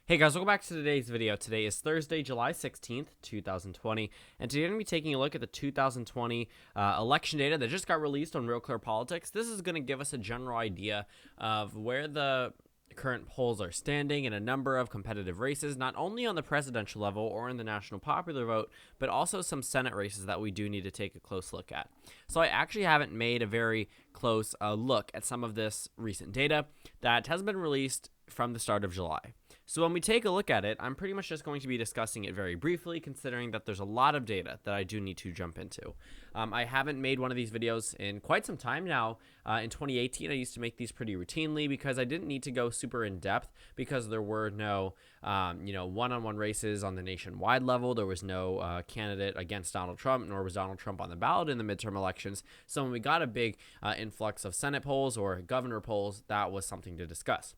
Hey guys, welcome back to today's video. Today is Thursday, July 16th, 2020, and today we're going to be taking a look at the 2020 election data that just got released on Real Clear Politics. This is going to give us a general idea of where the current polls are standing in a number of competitive races, not only on the presidential level or in the national popular vote, but also some Senate races that we do need to take a close look at. So I actually haven't made a very close look at some of this recent data that has been released from the start of July. So when we take a look at it, I'm pretty much just going to be discussing it very briefly, considering that there's a lot of data that I do need to jump into. I haven't made one of these videos in quite some time now. In 2018, I used to make these pretty routinely because I didn't need to go super in depth because there were no, one-on-one races on the nationwide level. There was no candidate against Donald Trump, nor was Donald Trump on the ballot in the midterm elections. So when we got a big influx of Senate polls or governor polls, that was something to discuss.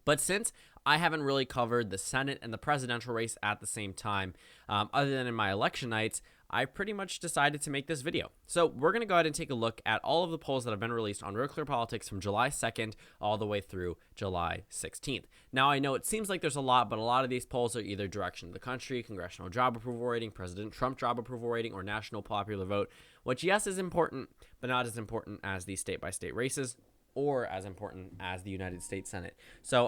But since I haven't really covered the Senate and the presidential race at the same time, other than in my election nights, I pretty much decided to make this video. So we're going to go ahead and take a look at all of the polls that have been released on Real Clear Politics from July 2nd all the way through July 16th. Now, I know it seems like there's a lot, but a lot of these polls are either direction of the country, congressional job approval rating, President Trump job approval rating, or national popular vote, which, yes, is important, but not as important as the state-by-state races, or as important as the United States Senate. So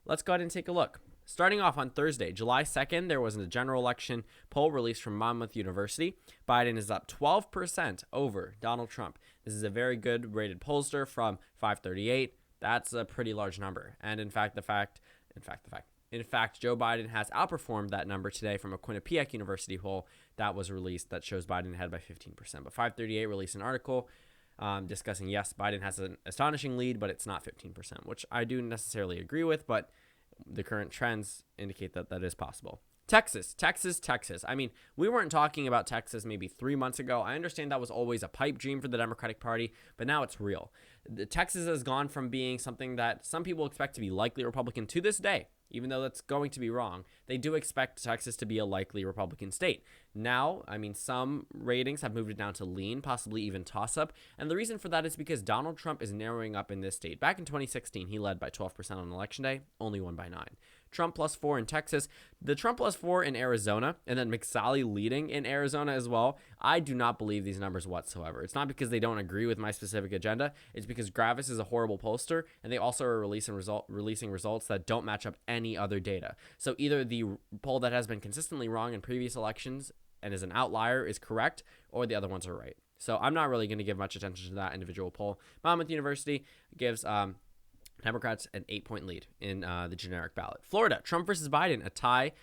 let's go ahead and take a look. Starting off on Thursday, July 2nd, there was a general election poll released from Monmouth University. Biden is up 12% over Donald Trump. This is a very good rated pollster from FiveThirtyEight. That's a pretty large number. And in fact, Joe Biden has outperformed that number today from a Quinnipiac University poll that was released that shows Biden ahead by 15%. But FiveThirtyEight released an article discussing, yes, Biden has an astonishing lead, but it's not 15%, which I do necessarily agree with, but the current trends indicate that that is possible. Texas. I mean, we weren't talking about Texas maybe 3 months ago. I understand that was always a pipe dream for the Democratic Party, but now it's real. Texas has gone from being something that some people expect to be likely Republican to this day. Even though that's going to be wrong, they do expect Texas to be a likely Republican state. Now, I mean, some ratings have moved it down to lean, possibly even toss-up, and the reason for that is because Donald Trump is narrowing up in this state. Back in 2016, he led by 12% on Election Day, only won by 9. Trump plus 4 in Texas, the Trump plus 4 in Arizona, and then McSally leading in Arizona as well. I do not believe these numbers whatsoever. It's not because they don't agree with my specific agenda. It's because Gravis is a horrible pollster, and they also are releasing results that don't match up any other data. So either the poll that has been consistently wrong in previous elections and is an outlier is correct, or the other ones are right. So I'm not really going to give much attention to that individual poll. Monmouth University gives Democrats an 8-point lead in the generic ballot. Florida, Trump versus Biden, a tie.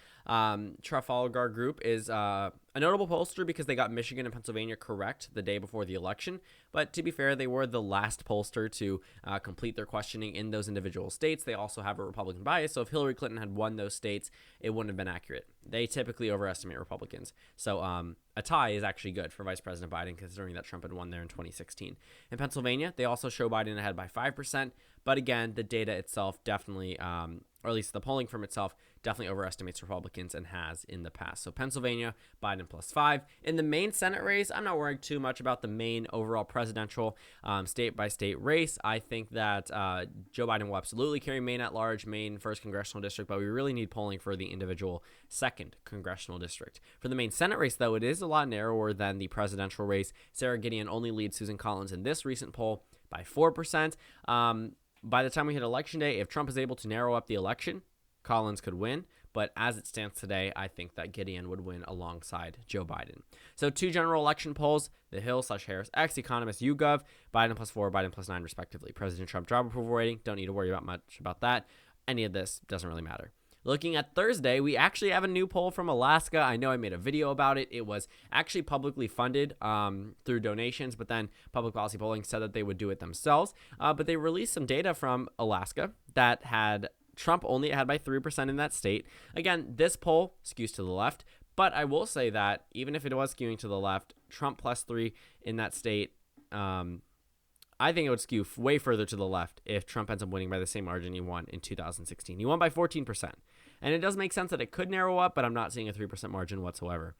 Trafalgar Group is a notable pollster because they got Michigan and Pennsylvania correct the day before the election. But to be fair, they were the last pollster to complete their questioning in those individual states. They also have a Republican bias, so if Hillary Clinton had won those states, it wouldn't have been accurate. They typically overestimate Republicans. So a tie is actually good for Vice President Biden, considering that Trump had won there in 2016. In Pennsylvania, they also show Biden ahead by 5%. But again, the data itself definitely, or at least the polling from itself, definitely overestimates Republicans and has in the past. So Pennsylvania, Biden plus 5. In the main Senate race, I'm not worrying too much about the main overall presidential state-by-state race. I think that Joe Biden will absolutely carry Maine at large, Maine 1st Congressional District, but we really need polling for the individual 2nd Congressional District. For the main Senate race, though, it is a lot narrower than the presidential race. Sarah Gideon only leads Susan Collins in this recent poll by 4%. By the time we hit Election Day, if Trump is able to narrow up the election, Collins could win. But as it stands today, I think that Gideon would win alongside Joe Biden. So 2 general election polls, The Hill/Harris X, Economist YouGov, Biden plus 4, Biden plus 9, respectively. President Trump job approval rating, don't need to worry about much about that. Any of this doesn't really matter. Looking at Thursday, we actually have a new poll from Alaska. I know I made a video about it. It was actually publicly funded through donations, but then Public Policy Polling said that they would do it themselves. But they released some data from Alaska that had Trump only ahead by 3% in that state. Again, this poll skews to the left, but I will say that even if it was skewing to the left, Trump plus 3 in that state, I think it would skew way further to the left if Trump ends up winning by the same margin he won in 2016. He won by 14%. And it does make sense that it could narrow up, but I'm not seeing a 3% margin whatsoever.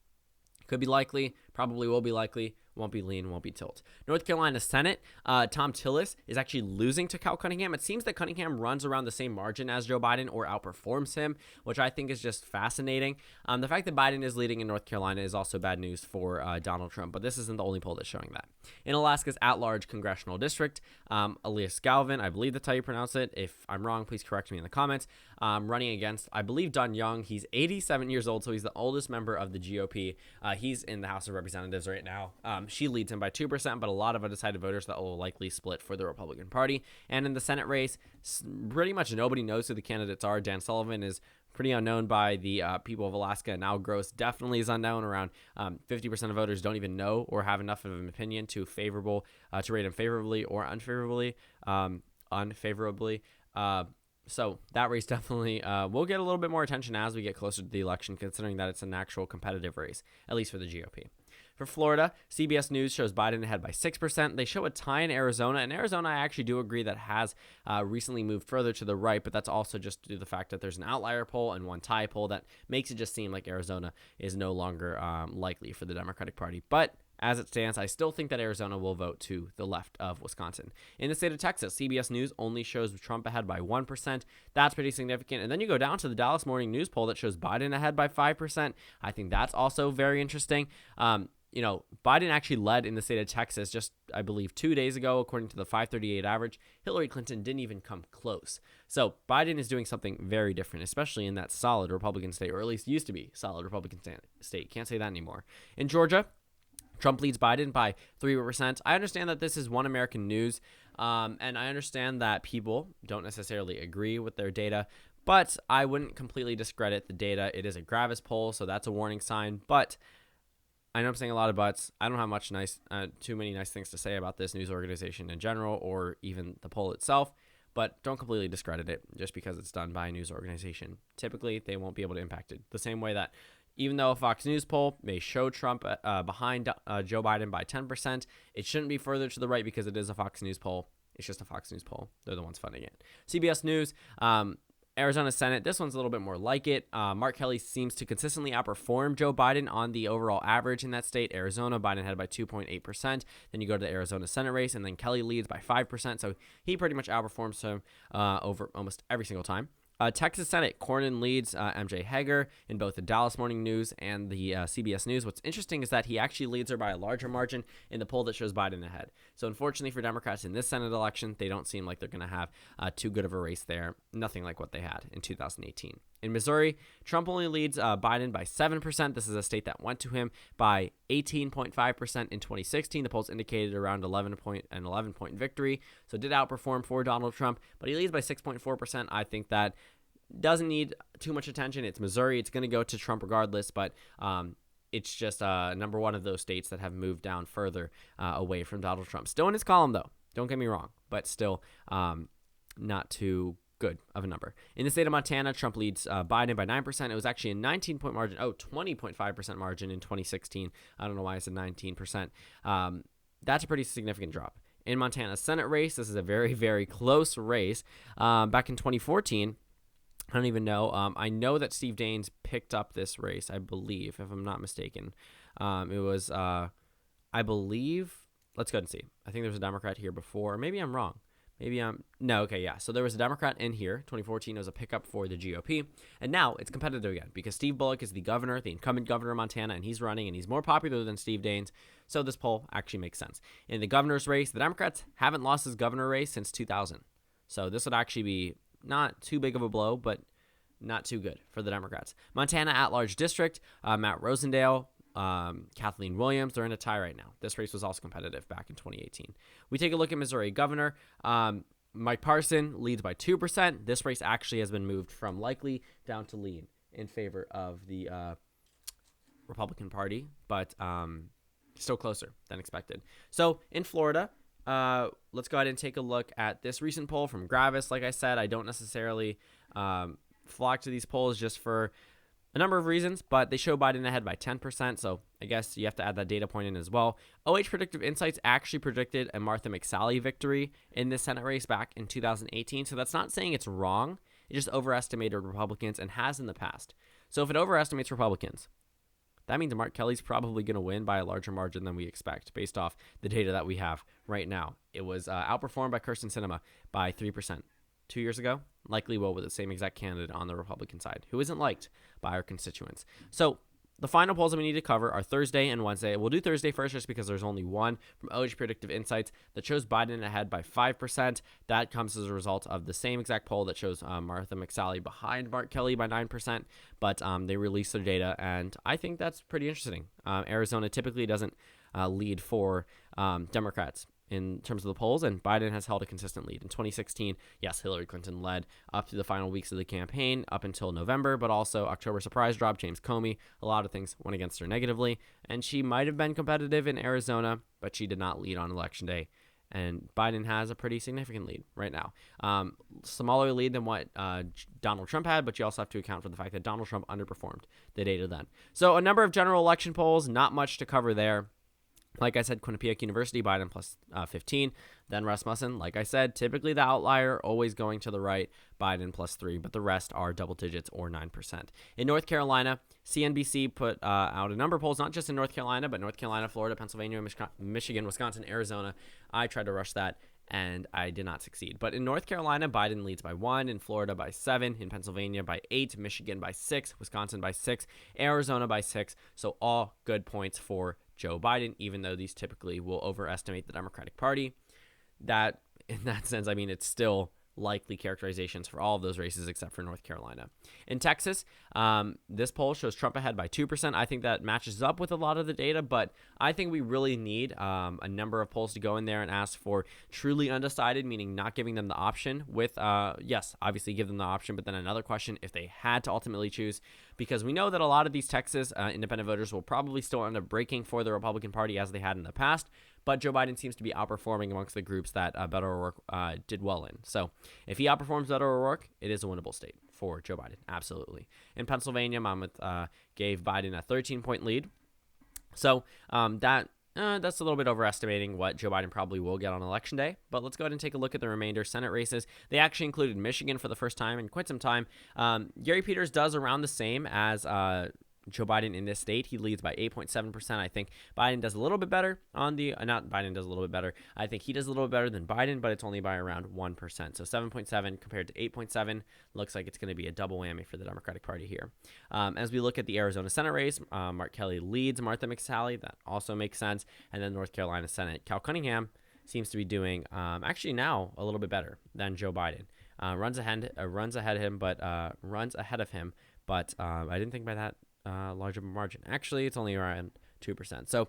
Could be likely, Probably will be likely, won't be lean, won't be tilt. North Carolina Senate, Tom Tillis is actually losing to Cal Cunningham. It seems that Cunningham runs around the same margin as Joe Biden or outperforms him, which I think is just fascinating. The fact that Biden is leading in North Carolina is also bad news for Donald Trump, but this isn't the only poll that's showing that. In Alaska's at-large congressional district, Elias Galvin, I believe that's how you pronounce it. If I'm wrong, please correct me in the comments. Running against, I believe, Don Young. He's 87 years old, so he's the oldest member of the GOP. He's in the House of Representatives right now. She leads him by 2%, but a lot of undecided voters that will likely split for the Republican Party. And in the Senate race, pretty much nobody knows who the candidates are. Dan Sullivan is pretty unknown by the people of Alaska, and Al Gross definitely is unknown. Around 50% of voters don't even know or have enough of an opinion to rate him favorably or unfavorably. So that race definitely will get a little bit more attention as we get closer to the election, considering that it's an actual competitive race, at least for the GOP. For Florida, CBS News shows Biden ahead by 6%. They show a tie in Arizona, and Arizona I actually do agree that has recently moved further to the right, but that's also just due to the fact that there's an outlier poll and one tie poll that makes it just seem like Arizona is no longer likely for the Democratic Party. But as it stands, I still think that Arizona will vote to the left of Wisconsin. In the state of Texas, CBS News only shows Trump ahead by 1%. That's pretty significant. And then you go down to the Dallas Morning News poll that shows Biden ahead by 5%. I think that's also very interesting. Biden actually led in the state of Texas just, I believe, 2 days ago, according to the FiveThirtyEight average. Hillary Clinton didn't even come close. So Biden is doing something very different, especially in that solid Republican state, or at least used to be solid Republican state. Can't say that anymore. In Georgia, Trump leads Biden by 3%. I understand that this is One American News, and I understand that people don't necessarily agree with their data, but I wouldn't completely discredit the data. It is a Gravis poll, so that's a warning sign, but I know I'm saying a lot of buts. I don't have too many nice things to say about this news organization in general or even the poll itself, but don't completely discredit it just because it's done by a news organization. Typically, they won't be able to impact it the same way that even though a Fox News poll may show Trump behind Joe Biden by 10%, it shouldn't be further to the right because it is a Fox News poll. It's just a Fox News poll. They're the ones funding it. CBS News, Arizona Senate, this one's a little bit more like it. Mark Kelly seems to consistently outperform Joe Biden on the overall average in that state. Arizona, Biden ahead by 2.8%. Then you go to the Arizona Senate race, and then Kelly leads by 5%. So he pretty much outperforms him over almost every single time. Texas Senate, Cornyn leads MJ Hager in both the Dallas Morning News and the CBS News. What's interesting is that he actually leads her by a larger margin in the poll that shows Biden ahead. So unfortunately for Democrats in this Senate election, they don't seem like they're going to have too good of a race there. Nothing like what they had in 2018. In Missouri, Trump only leads Biden by 7%. This is a state that went to him by 18.5% in 2016. The polls indicated around 11 point victory. So did outperform for Donald Trump, but he leads by 6.4%. I think that doesn't need too much attention. It's Missouri. It's going to go to Trump regardless, but it's just number one of those states that have moved down further away from Donald Trump. Still in his column, though. Don't get me wrong, but still not too good of a number. In the state of Montana, Trump leads Biden by 9%. It was actually a 20.5% margin in 2016. I don't know why I said 19%. That's a pretty significant drop. In Montana's Senate race, this is a very, very close race. Back in 2014, I don't even know. I know that Steve Daines picked up this race, I believe, if I'm not mistaken. It was, I believe, let's go ahead and see. I think there was a Democrat here before. Maybe I'm wrong. So there was a Democrat in here. 2014 was a pickup for the GOP. And now it's competitive again because Steve Bullock is the incumbent governor of Montana, and he's running, and he's more popular than Steve Daines. So this poll actually makes sense. In the governor's race, the Democrats haven't lost his governor race since 2000. So this would actually be not too big of a blow, but not too good for the Democrats. Montana at-large district, Matt Rosendale, Kathleen Williams, they're in a tie right now. This race was also competitive back in 2018. We take a look at Missouri governor. Mike Parson leads by 2%. This race actually has been moved from likely down to lean in favor of the Republican Party, but still closer than expected. So in Florida, let's go ahead and take a look at this recent poll from Gravis. Like I said, I don't necessarily flock to these polls just for a number of reasons, but they show Biden ahead by 10%, so I guess you have to add that data point in as well. OH Predictive Insights actually predicted a Martha McSally victory in this Senate race back in 2018, so that's not saying it's wrong. It just overestimated Republicans and has in the past. So if it overestimates Republicans, that means Mark Kelly's probably going to win by a larger margin than we expect based off the data that we have right now. It was outperformed by Kirsten Sinema by 3%. 2 years ago, likely will with the same exact candidate on the Republican side, who isn't liked by our constituents. So the final polls that we need to cover are Thursday and Wednesday. We'll do Thursday first just because there's only one from OG Predictive Insights that shows Biden ahead by 5%. That comes as a result of the same exact poll that shows Martha McSally behind Mark Kelly by 9%, but they released their data, and I think that's pretty interesting. Arizona typically doesn't lead for Democrats in terms of the polls, and Biden has held a consistent lead. In 2016, yes, Hillary Clinton led up to the final weeks of the campaign, up until November, but also October surprise drop, James Comey, a lot of things went against her negatively, and she might have been competitive in Arizona, but she did not lead on Election Day, and Biden has a pretty significant lead right now. Smaller lead than what Donald Trump had, but you also have to account for the fact that Donald Trump underperformed the data then. So a number of general election polls, not much to cover there. Like I said, Quinnipiac University, Biden plus 15. Then Rasmussen, like I said, typically the outlier, always going to the right, Biden plus 3, but the rest are double digits or 9%. In North Carolina, CNBC put out a number of polls, not just in North Carolina, but North Carolina, Florida, Pennsylvania, Michigan, Wisconsin, Arizona. I tried to rush that, and I did not succeed. But in North Carolina, Biden leads by 1, in Florida by 7, in Pennsylvania by 8, Michigan by 6, Wisconsin by 6, Arizona by 6. So all good points for Joe Biden, even though these typically will overestimate the Democratic Party. That, in that sense, I mean, it's still likely characterizations for all of those races except for North Carolina. In Texas, this poll shows Trump ahead by 2%. I think that matches up with a lot of the data, but I think we really need a number of polls to go in there and ask for truly undecided, meaning not giving them the option with, yes, obviously give them the option, but then another question if they had to ultimately choose, because we know that a lot of these Texas independent voters will probably still end up breaking for the Republican Party as they had in the past. But Joe Biden seems to be outperforming amongst the groups that Beto O'Rourke did well in. So if he outperforms Beto O'Rourke, it is a winnable state for Joe Biden. Absolutely. In Pennsylvania, Monmouth gave Biden a 13-point lead. So that's a little bit overestimating what Joe Biden probably will get on Election Day. But let's go ahead and take a look at the remainder Senate races. They actually included Michigan for the first time in quite some time. Gary Peters does around the same as Joe Biden in this state. He leads by 8.7%. I think Biden does a little bit better on the, not Biden does a little bit better. I think he does a little bit better than Biden, but it's only by around 1%. So 7.7 compared to 8.7 looks like it's going to be a double whammy for the Democratic Party here. As we look at the Arizona Senate race, Mark Kelly leads Martha McSally. That also makes sense. And then North Carolina Senate, Cal Cunningham seems to be doing actually now a little bit better than Joe Biden. Runs ahead of him, but I didn't think by that large of a margin. Actually, it's only around 2%. So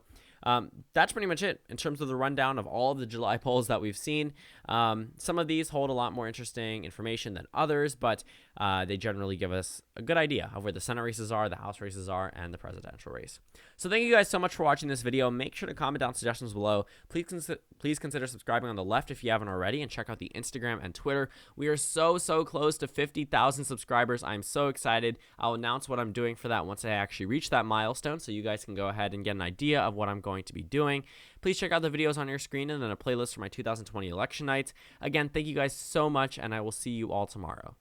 that's pretty much it in terms of the rundown of all of the July polls that we've seen. Some of these hold a lot more interesting information than others, but they generally give us a good idea of where the Senate races are, the House races are, and the presidential race. So thank you guys so much for watching this video. Make sure to comment down suggestions below. Please consider subscribing on the left if you haven't already, and check out the Instagram and Twitter. We are so close to 50,000 subscribers. I'm so excited. I'll announce what I'm doing for that once I actually reach that milestone, so you guys can go ahead and get an idea of what I'm going to be doing. Please check out the videos on your screen and then a playlist for my 2020 election nights. Again, thank you guys so much, and I will see you all tomorrow.